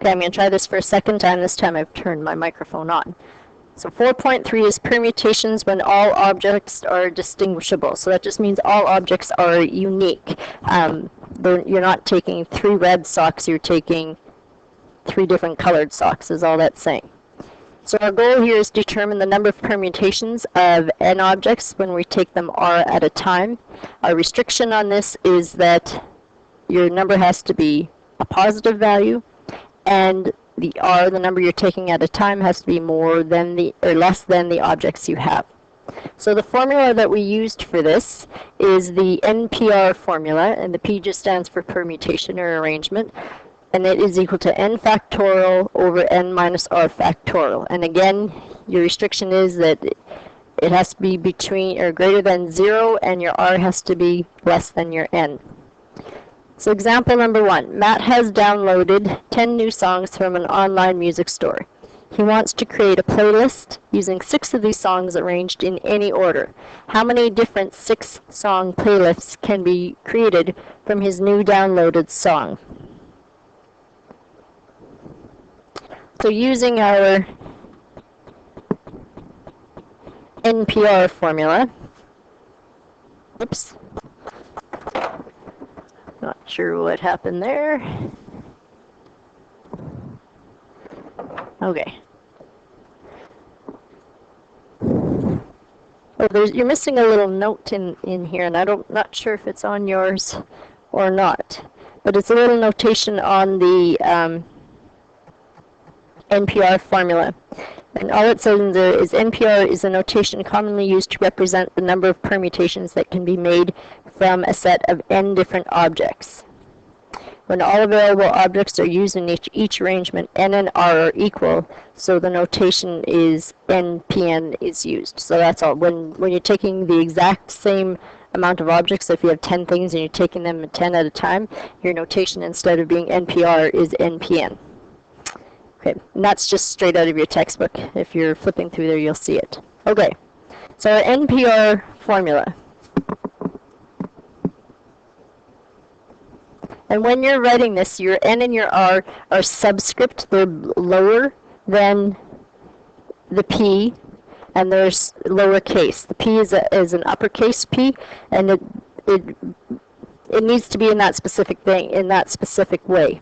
Okay, I'm going to try this for a second time. This time I've turned my microphone on. So 4.3 is permutations when all objects are distinguishable. So that just means all objects are unique. You're not taking 3 red socks, you're taking 3 different colored socks is all that's saying. So our goal here is to determine the number of permutations of n objects when we take them r at a time. Our restriction on this is that your number has to be a positive value, and the r, the number you're taking at a time, has to be more than or less than the objects you have. So the formula that we used for this is the NPR formula, and the P just stands for permutation or arrangement, and it is equal to n factorial over n minus r factorial. And again, your restriction is that it has to be between or greater than 0, and your r has to be less than your n. So example number 1, Matt has downloaded 10 new songs from an online music store. He wants to create a playlist using 6 of these songs arranged in any order. How many different 6-song playlists can be created from his new downloaded song? So using our NPR formula, oops, not sure what happened there. Okay. Oh, you're missing a little note in here, and not sure if it's on yours or not. But it's a little notation on the NPR formula. And all it says in there is NPR is a notation commonly used to represent the number of permutations that can be made from a set of n different objects. When all available objects are used in each arrangement, n and r are equal, so the notation is npn is used. So that's all. When you're taking the exact same amount of objects, so if you have 10 things and you're taking them 10 at a time, your notation instead of being NPR is npn. Okay, and that's just straight out of your textbook. If you're flipping through there, you'll see it. Okay, so our NPR formula. And when you're writing this, your n and your r are subscript. They're lower than the p, and there's lowercase. The p is an uppercase p, and it needs to be in that specific thing, in that specific way.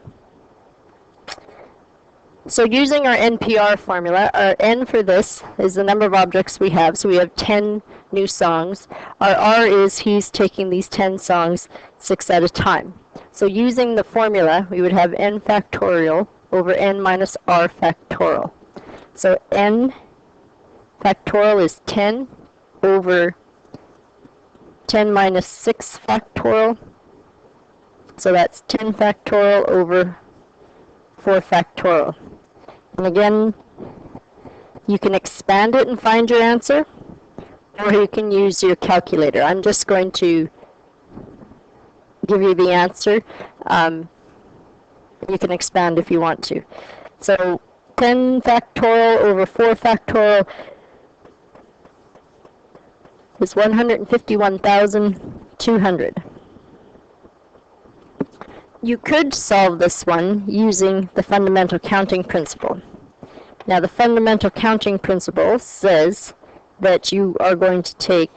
So using our NPR formula, our n for this is the number of objects we have. So we have 10 new songs. Our r is he's taking these 10 songs 6 at a time. So using the formula, we would have n factorial over n minus r factorial. So n factorial is 10 over 10 minus 6 factorial. So that's 10 factorial over 4 factorial. And again, you can expand it and find your answer, or you can use your calculator. I'm just going to give you the answer. You can expand if you want to. So 10 factorial over 4 factorial is 151,200. You could solve this one using the fundamental counting principle. Now, the fundamental counting principle says that you are going to take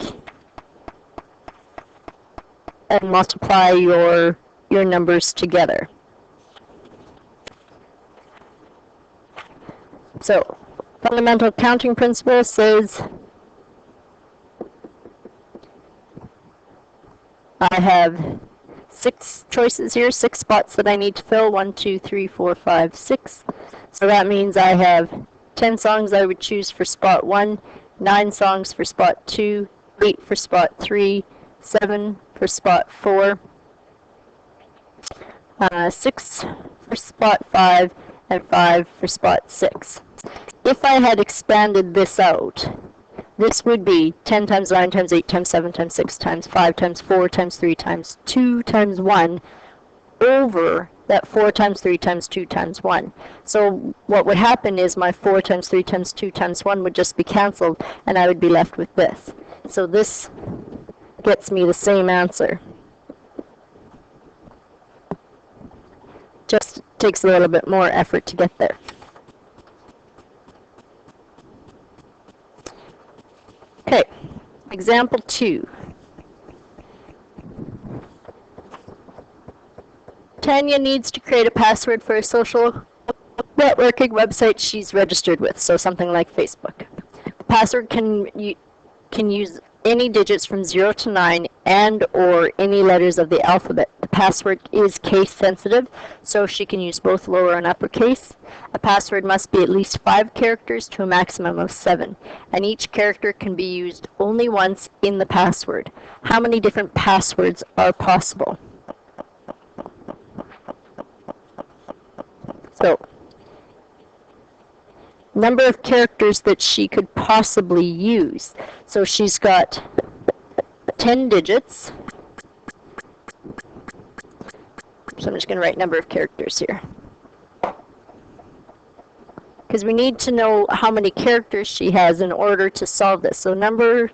and multiply your numbers together. So, fundamental counting principle says I have 6 choices here, 6 spots that I need to fill. 1, 2, 3, 4, 5, 6. So that means I have 10 songs I would choose for spot 1, 9 songs for spot 2, 8 for spot 3, 7 for spot 4, 6 for spot 5, and 5 for spot 6. If I had expanded this out, this would be 10 times 9 times 8 times 7 times 6 times 5 times 4 times 3 times 2 times 1 over that 4 times 3 times 2 times 1. So what would happen is my 4 times 3 times 2 times 1 would just be cancelled, and I would be left with this. So this gets me the same answer. Just takes a little bit more effort to get there. Okay, example 2. Tanya needs to create a password for a social networking website she's registered with, so something like Facebook. The password can use any digits from 0 to 9 and or any letters of the alphabet. The password is case sensitive, so she can use both lower and uppercase. A password must be at least 5 characters to a maximum of 7, and each character can be used only once in the password. How many different passwords are possible? So, number of characters that she could possibly use. So she's got 10 digits. So I'm just going to write number of characters here, because we need to know how many characters she has in order to solve this. So number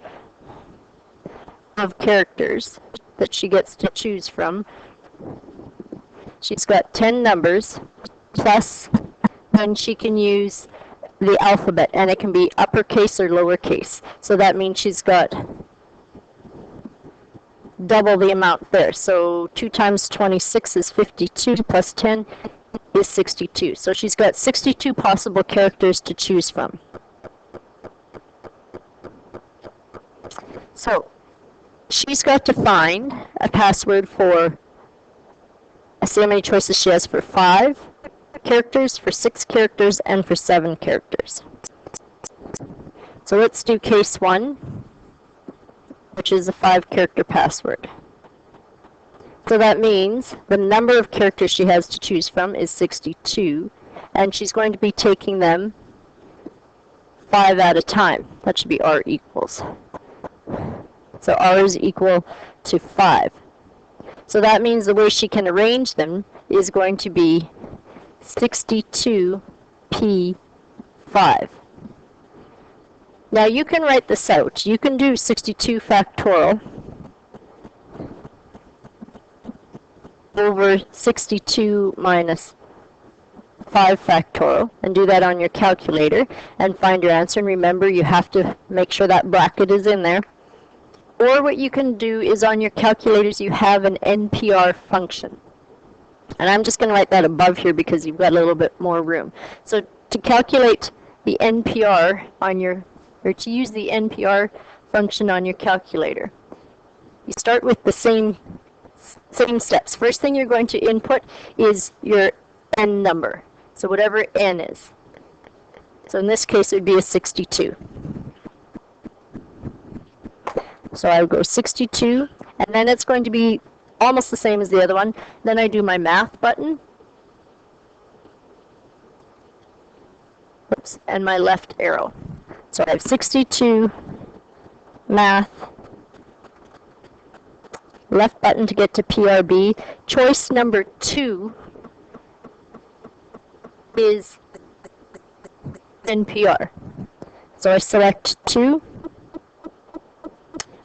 of characters that she gets to choose from. She's got 10 numbers, plus then she can use the alphabet, and it can be uppercase or lowercase. So that means she's got double the amount there. So 2 times 26 is 52, plus 10 is 62. So she's got 62 possible characters to choose from. So she's got to find a password for, see how many choices she has for 5 characters, for 6 characters, and for 7 characters. So let's do case 1, which is a 5-character password. So that means the number of characters she has to choose from is 62, and she's going to be taking them 5 at a time. That should be R equals. So R is equal to 5. So that means the way she can arrange them is going to be 62p5. Now you can write this out. You can do 62 factorial over 62 minus 5 factorial, and do that on your calculator and find your answer. And remember, you have to make sure that bracket is in there. Or what you can do is on your calculators you have an NPR function. And I'm just going to write that above here because you've got a little bit more room. So to calculate the NPR on your, or to use the NPR function on your calculator, you start with the same steps. First thing you're going to input is your N number. So whatever N is. So in this case it would be a 62. So I would go 62, and then it's going to be almost the same as the other one. Then I do my math button. Oops, and my left arrow. So I have 62, math, left button to get to PRB. Choice number 2 is NPR. So I select 2.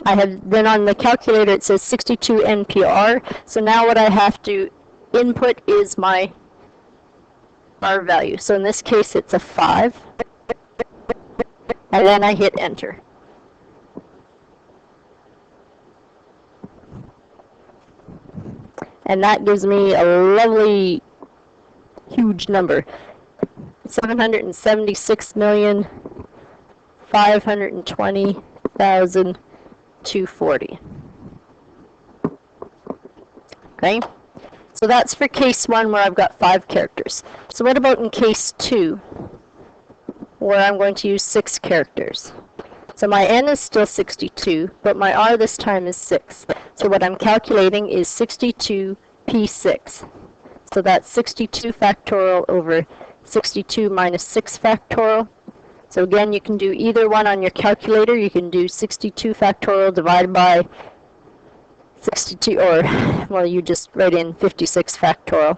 I have, then on the calculator it says 62 NPR. So now what I have to input is my R value. So in this case it's a 5. And then I hit enter. And that gives me a lovely huge number. 776,520,240. Okay, so that's for case 1 where I've got 5 characters. So what about in case 2 where I'm going to use 6 characters? So my N is still 62, but my R this time is 6. So what I'm calculating is 62p6. So that's 62 factorial over 62 minus 6 factorial. So again, you can do either one on your calculator. You can do 62 factorial divided by 62, or, well, you just write in 56 factorial,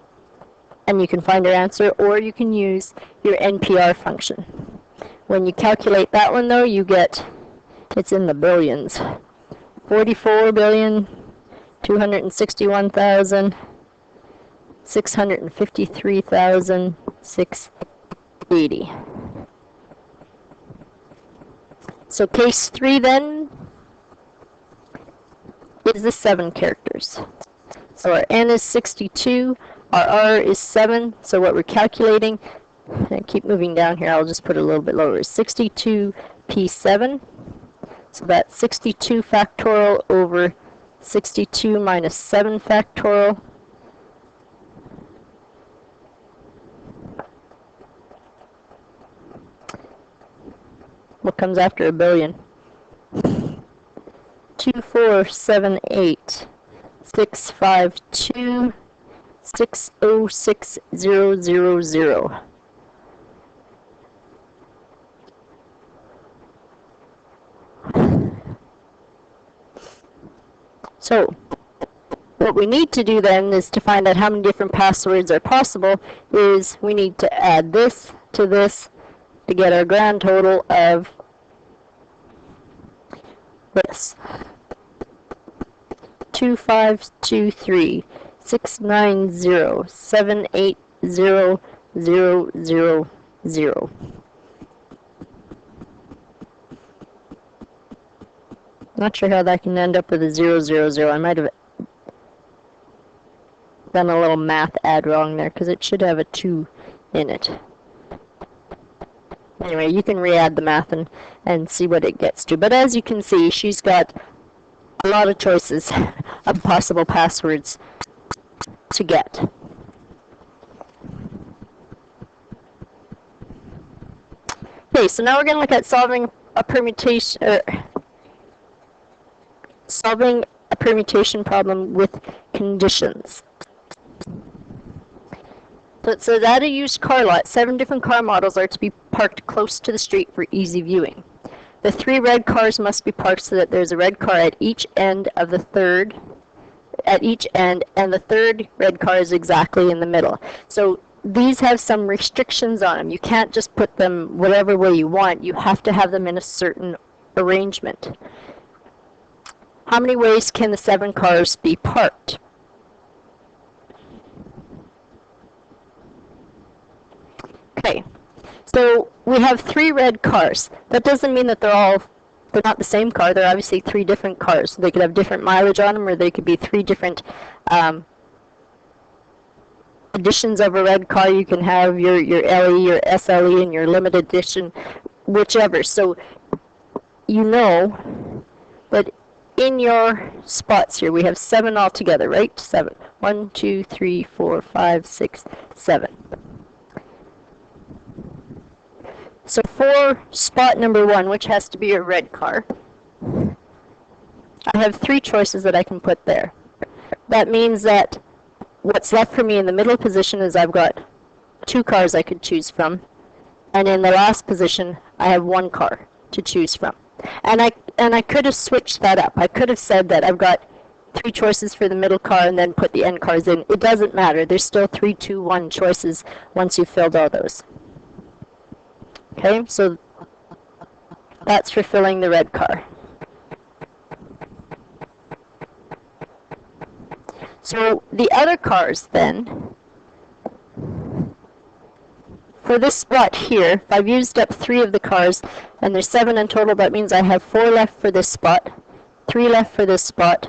and you can find your answer, or you can use your NPR function. When you calculate that one, though, you get, it's in the billions, 44,261,000. 653,680. So case 3 then is the 7 characters. So our N is 62, our R is 7, so what we're calculating, and keep moving down here, I'll just put it a little bit lower, is 62p7. So that's 62 factorial over 62 minus 7 factorial. What comes after a billion? 2478 652 606000. So what we need to do then is to find out how many different passwords are possible, is we need to add this to this to get our grand total of this. 252369078000. Not sure how that can end up with a 000. I might have done a little math add wrong there because it should have a 2 in it. Anyway, you can re-add the math and see what it gets to. But as you can see, she's got a lot of choices of possible passwords to get. Okay, so now we're going to look at solving a permutation problem with conditions. So it says, at a used car lot, 7 different car models are to be parked close to the street for easy viewing. The 3 red cars must be parked so that there's a red car at each end of the third, and the third red car is exactly in the middle. So these have some restrictions on them. You can't just put them whatever way you want. You have to have them in a certain arrangement. How many ways can the 7 cars be parked? Okay, so we have 3 red cars. That doesn't mean that they're not the same car. They're obviously 3 different cars. They could have different mileage on them, or they could be 3 different editions of a red car. You can have your LE, your SLE, and your limited edition, whichever. So you know that in your spots here, we have 7 altogether, right? 7. 1, 2, 3, 4, 5, 6, 7. So for spot number 1, which has to be a red car, I have 3 choices that I can put there. That means that what's left for me in the middle position is I've got 2 cars I could choose from, and in the last position I have 1 car to choose from. And I could have switched that up. I could have said that I've got 3 choices for the middle car and then put the end cars in. It doesn't matter. There's still 3, 2, 1 choices once you've filled all those. Okay, so that's for filling the red car. So the other cars then, for this spot here, if I've used up 3 of the cars, and there's 7 in total, that means I have 4 left for this spot, 3 left for this spot,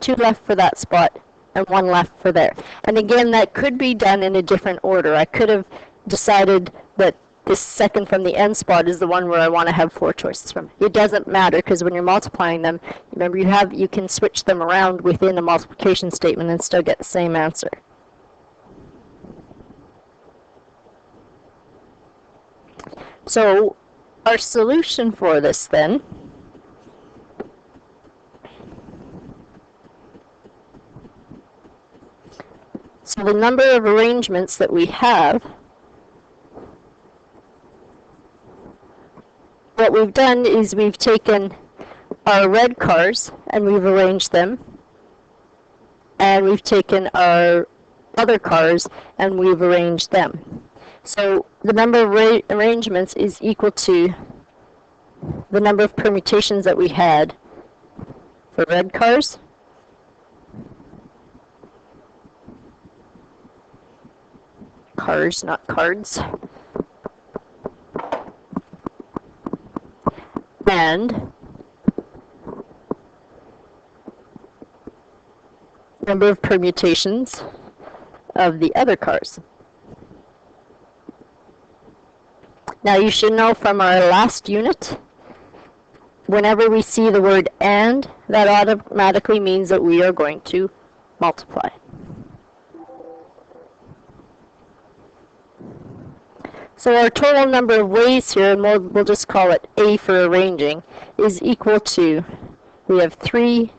2 left for that spot, and 1 left for there. And again, that could be done in a different order. I could have decided that this second from the end spot is the one where I want to have 4 choices from. It doesn't matter, because when you're multiplying them, remember you can switch them around within a multiplication statement and still get the same answer. So our solution for this then so the number of arrangements that we have, what we've done is we've taken our red cars and we've arranged them, and we've taken our other cars and we've arranged them. So the number of arrangements is equal to the number of permutations that we had for red cars cars, not cards. And number of permutations of the other cars. Now you should know from our last unit, whenever we see the word and, that automatically means that we are going to multiply. So our total number of ways here, and we'll just call it A for arranging, is equal to, we have 3P3,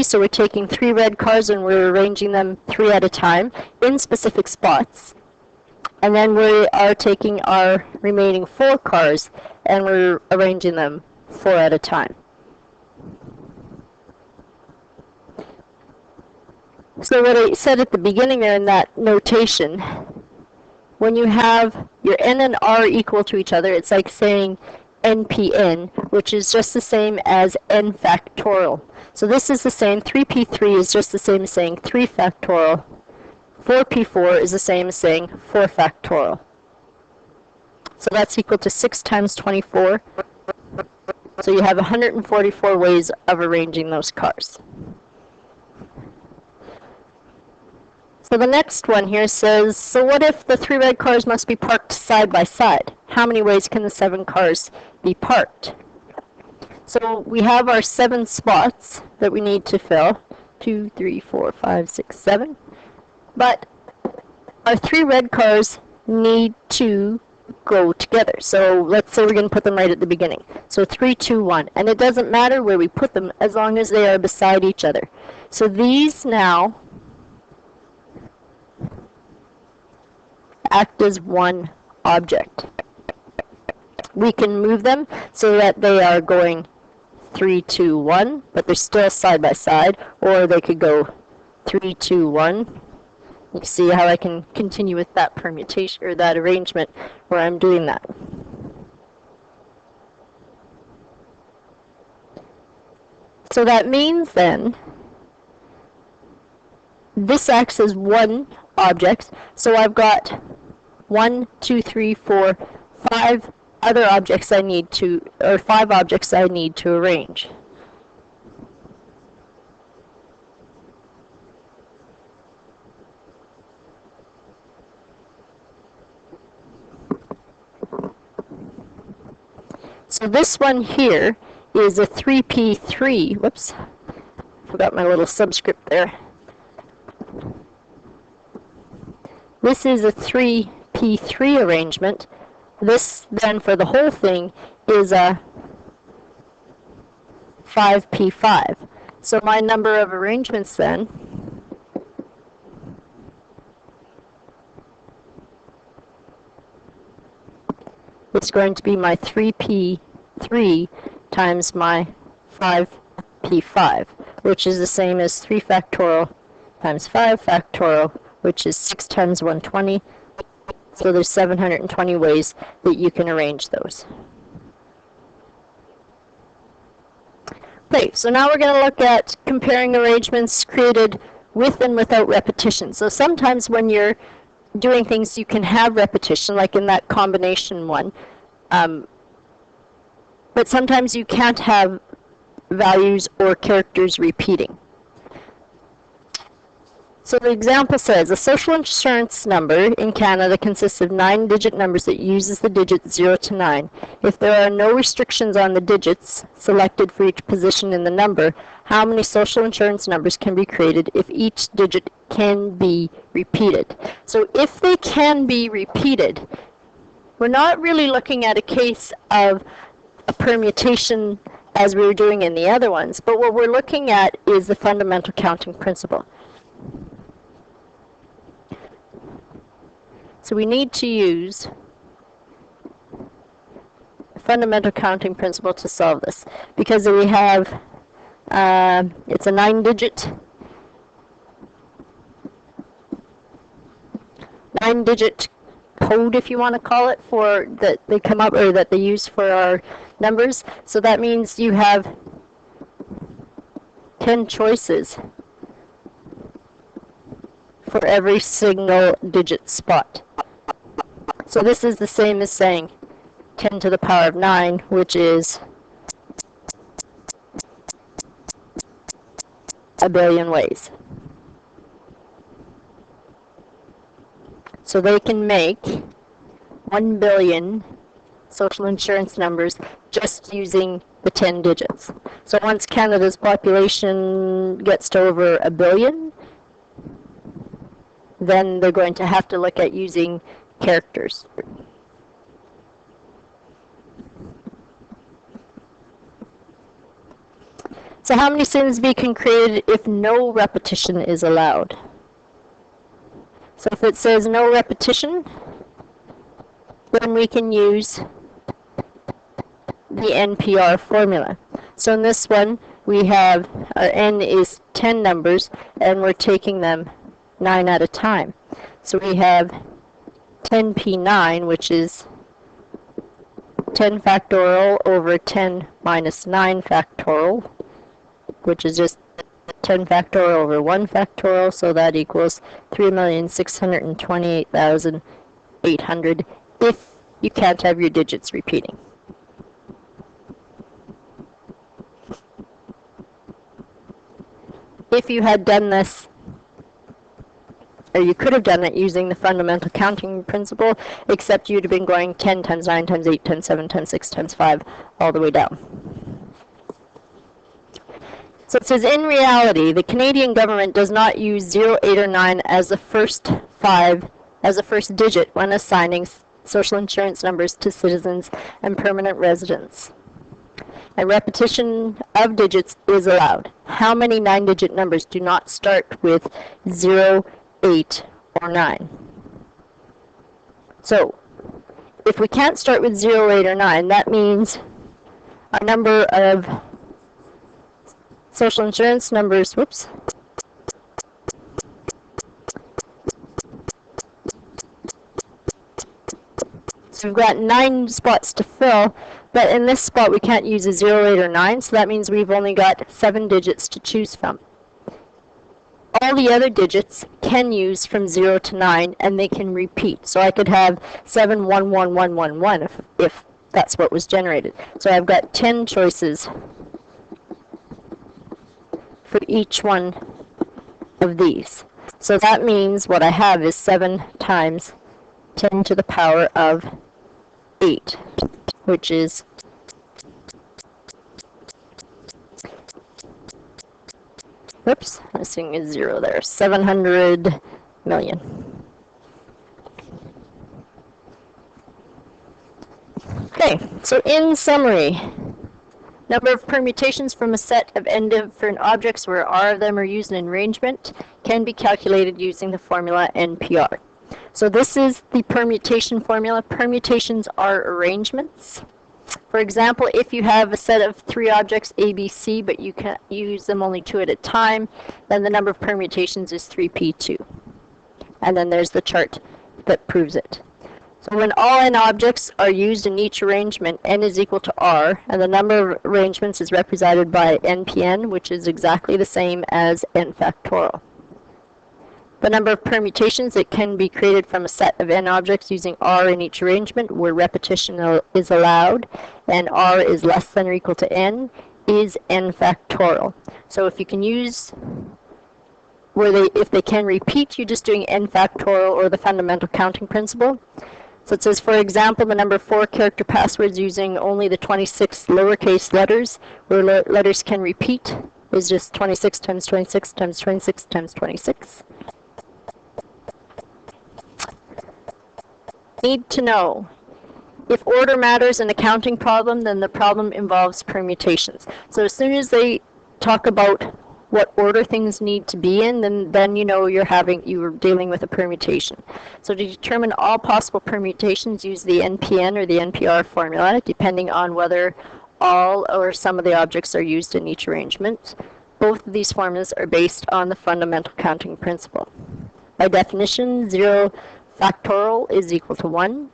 so we're taking 3 red cars and we're arranging them 3 at a time in specific spots. And then we are taking our remaining 4 cars and we're arranging them 4 at a time. So what I said at the beginning there in that notation, when you have your n and r equal to each other, it's like saying npn, which is just the same as n factorial. So this is the same, 3p3 is just the same as saying 3 factorial. 4p4 is the same as saying 4 factorial. So that's equal to 6 times 24. So you have 144 ways of arranging those cars. So the next one here says, so what if the 3 red cars must be parked side by side? How many ways can the 7 cars be parked? So we have our 7 spots that we need to fill. 2, 3, 4, 5, 6, 7. But our 3 red cars need to go together. So let's say we're going to put them right at the beginning. So 3, 2, 1. And it doesn't matter where we put them as long as they are beside each other. So these now act as one object. We can move them so that they are going 3, 2, 1, but they're still side by side, or they could go 3, 2, 1. You see how I can continue with that permutation or that arrangement where I'm doing that. So that means then this acts as one object. So I've got 1, 2, 3, 4, 5 other objects I need to, or 5 objects I need to arrange. So this one here is a 3p3. Whoops, forgot my little subscript there. This is a 3p3 arrangement. This then for the whole thing is a 5p5. So my number of arrangements then is going to be my 3p3 times my 5p5, which is the same as 3 factorial times 5 factorial, which is 6 times 120. So there's 720 ways that you can arrange those. Okay, so now we're going to look at comparing arrangements created with and without repetition. So sometimes when you're doing things, you can have repetition, like in that combination one. But sometimes you can't have values or characters repeating. So the example says, a social insurance number in Canada consists of 9-digit numbers that uses the digits 0 to 9. If there are no restrictions on the digits selected for each position in the number, how many social insurance numbers can be created if each digit can be repeated? So if they can be repeated, we're not really looking at a case of a permutation as we were doing in the other ones, but what we're looking at is the fundamental counting principle. So we need to use fundamental counting principle to solve this, because we have, it's a 9-digit code, if you want to call it, for that they come up, or that they use for our numbers. So that means you have 10 choices for every single digit spot. So this is the same as saying 10 to the power of 9, which is a billion ways. So they can make 1 billion social insurance numbers just using the 10 digits. So once Canada's population gets to over a billion, then they're going to have to look at using characters. So how many SIMSB can create if no repetition is allowed? So if it says no repetition, then we can use the NPR formula. So in this one, we have our N is 10 numbers, and we're taking them 9 at a time. So we have 10p9, which is 10 factorial over 10 minus 9 factorial, which is just 10 factorial over 1 factorial, so that equals 3,628,800 if you can't have your digits repeating. If you had done this, or you could have done it using the fundamental counting principle, except you'd have been going 10 times 9 times 8 times 7 times 6 times 5 all the way down. So it says, in reality, the Canadian government does not use 0, 8, or 9 as the first digit when assigning social insurance numbers to citizens and permanent residents. A repetition of digits is allowed. How many 9-digit numbers do not start with 0, 8, or 9? So, if we can't start with 0, 8, or 9, that means our number of social insurance numbers, whoops, so we've got 9 spots to fill, but in this spot we can't use a 0, 8, or 9, so that means we've only got 7 digits to choose from. All the other digits can use from 0 to 9, and they can repeat. So I could have 7, 1, 1, 1, 1, 1 if that's what was generated. So I've got 10 choices for each one of these. So that means what I have is 7 times 10 to the power of 8, which is whoops, I'm seeing a 0 there. 700 million. Okay, so in summary, number of permutations from a set of n different objects where r of them are used in arrangement can be calculated using the formula NPR. So this is the permutation formula. Permutations are arrangements. For example, if you have a set of 3 objects, A, B, C, but you can use them only 2 at a time, then the number of permutations is 3p2. And then there's the chart that proves it. So when all n objects are used in each arrangement, n is equal to r, and the number of arrangements is represented by npn, which is exactly the same as n factorial. The number of permutations that can be created from a set of n objects using r in each arrangement where repetition is allowed and r is less than or equal to n is n factorial. So if you can use if they can repeat, you're just doing n factorial or the fundamental counting principle. So it says, for example, the number of 4-character passwords using only the 26 lowercase letters where letters can repeat is just 26 times 26 times 26 times 26. Need to know. If order matters in a counting problem, then the problem involves permutations. So as soon as they talk about what order things need to be in, then you know you're dealing with a permutation. So to determine all possible permutations, use the NPN or the NPR formula, depending on whether all or some of the objects are used in each arrangement. Both of these formulas are based on the fundamental counting principle. By definition, 0 factorial is equal to 1.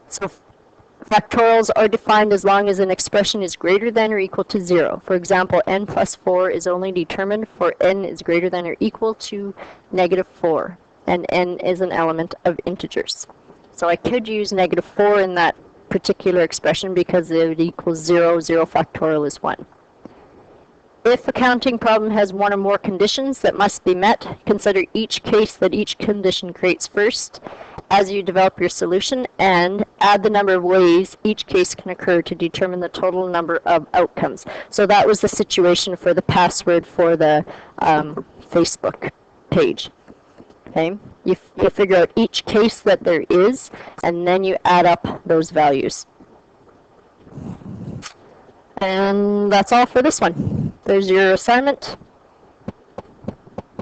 So Factorials are defined as long as an expression is greater than or equal to 0. For example, n plus 4 is only determined for n is greater than or equal to negative 4, and n is an element of integers. So I could use negative 4 in that particular expression because it equals 0, 0 factorial is 1. If a counting problem has one or more conditions that must be met, consider each case that each condition creates first as you develop your solution, and add the number of ways each case can occur to determine the total number of outcomes. So that was the situation for the password for the Facebook page. Okay, you figure out each case that there is, and then you add up those values. And that's all for this one. There's your assignment.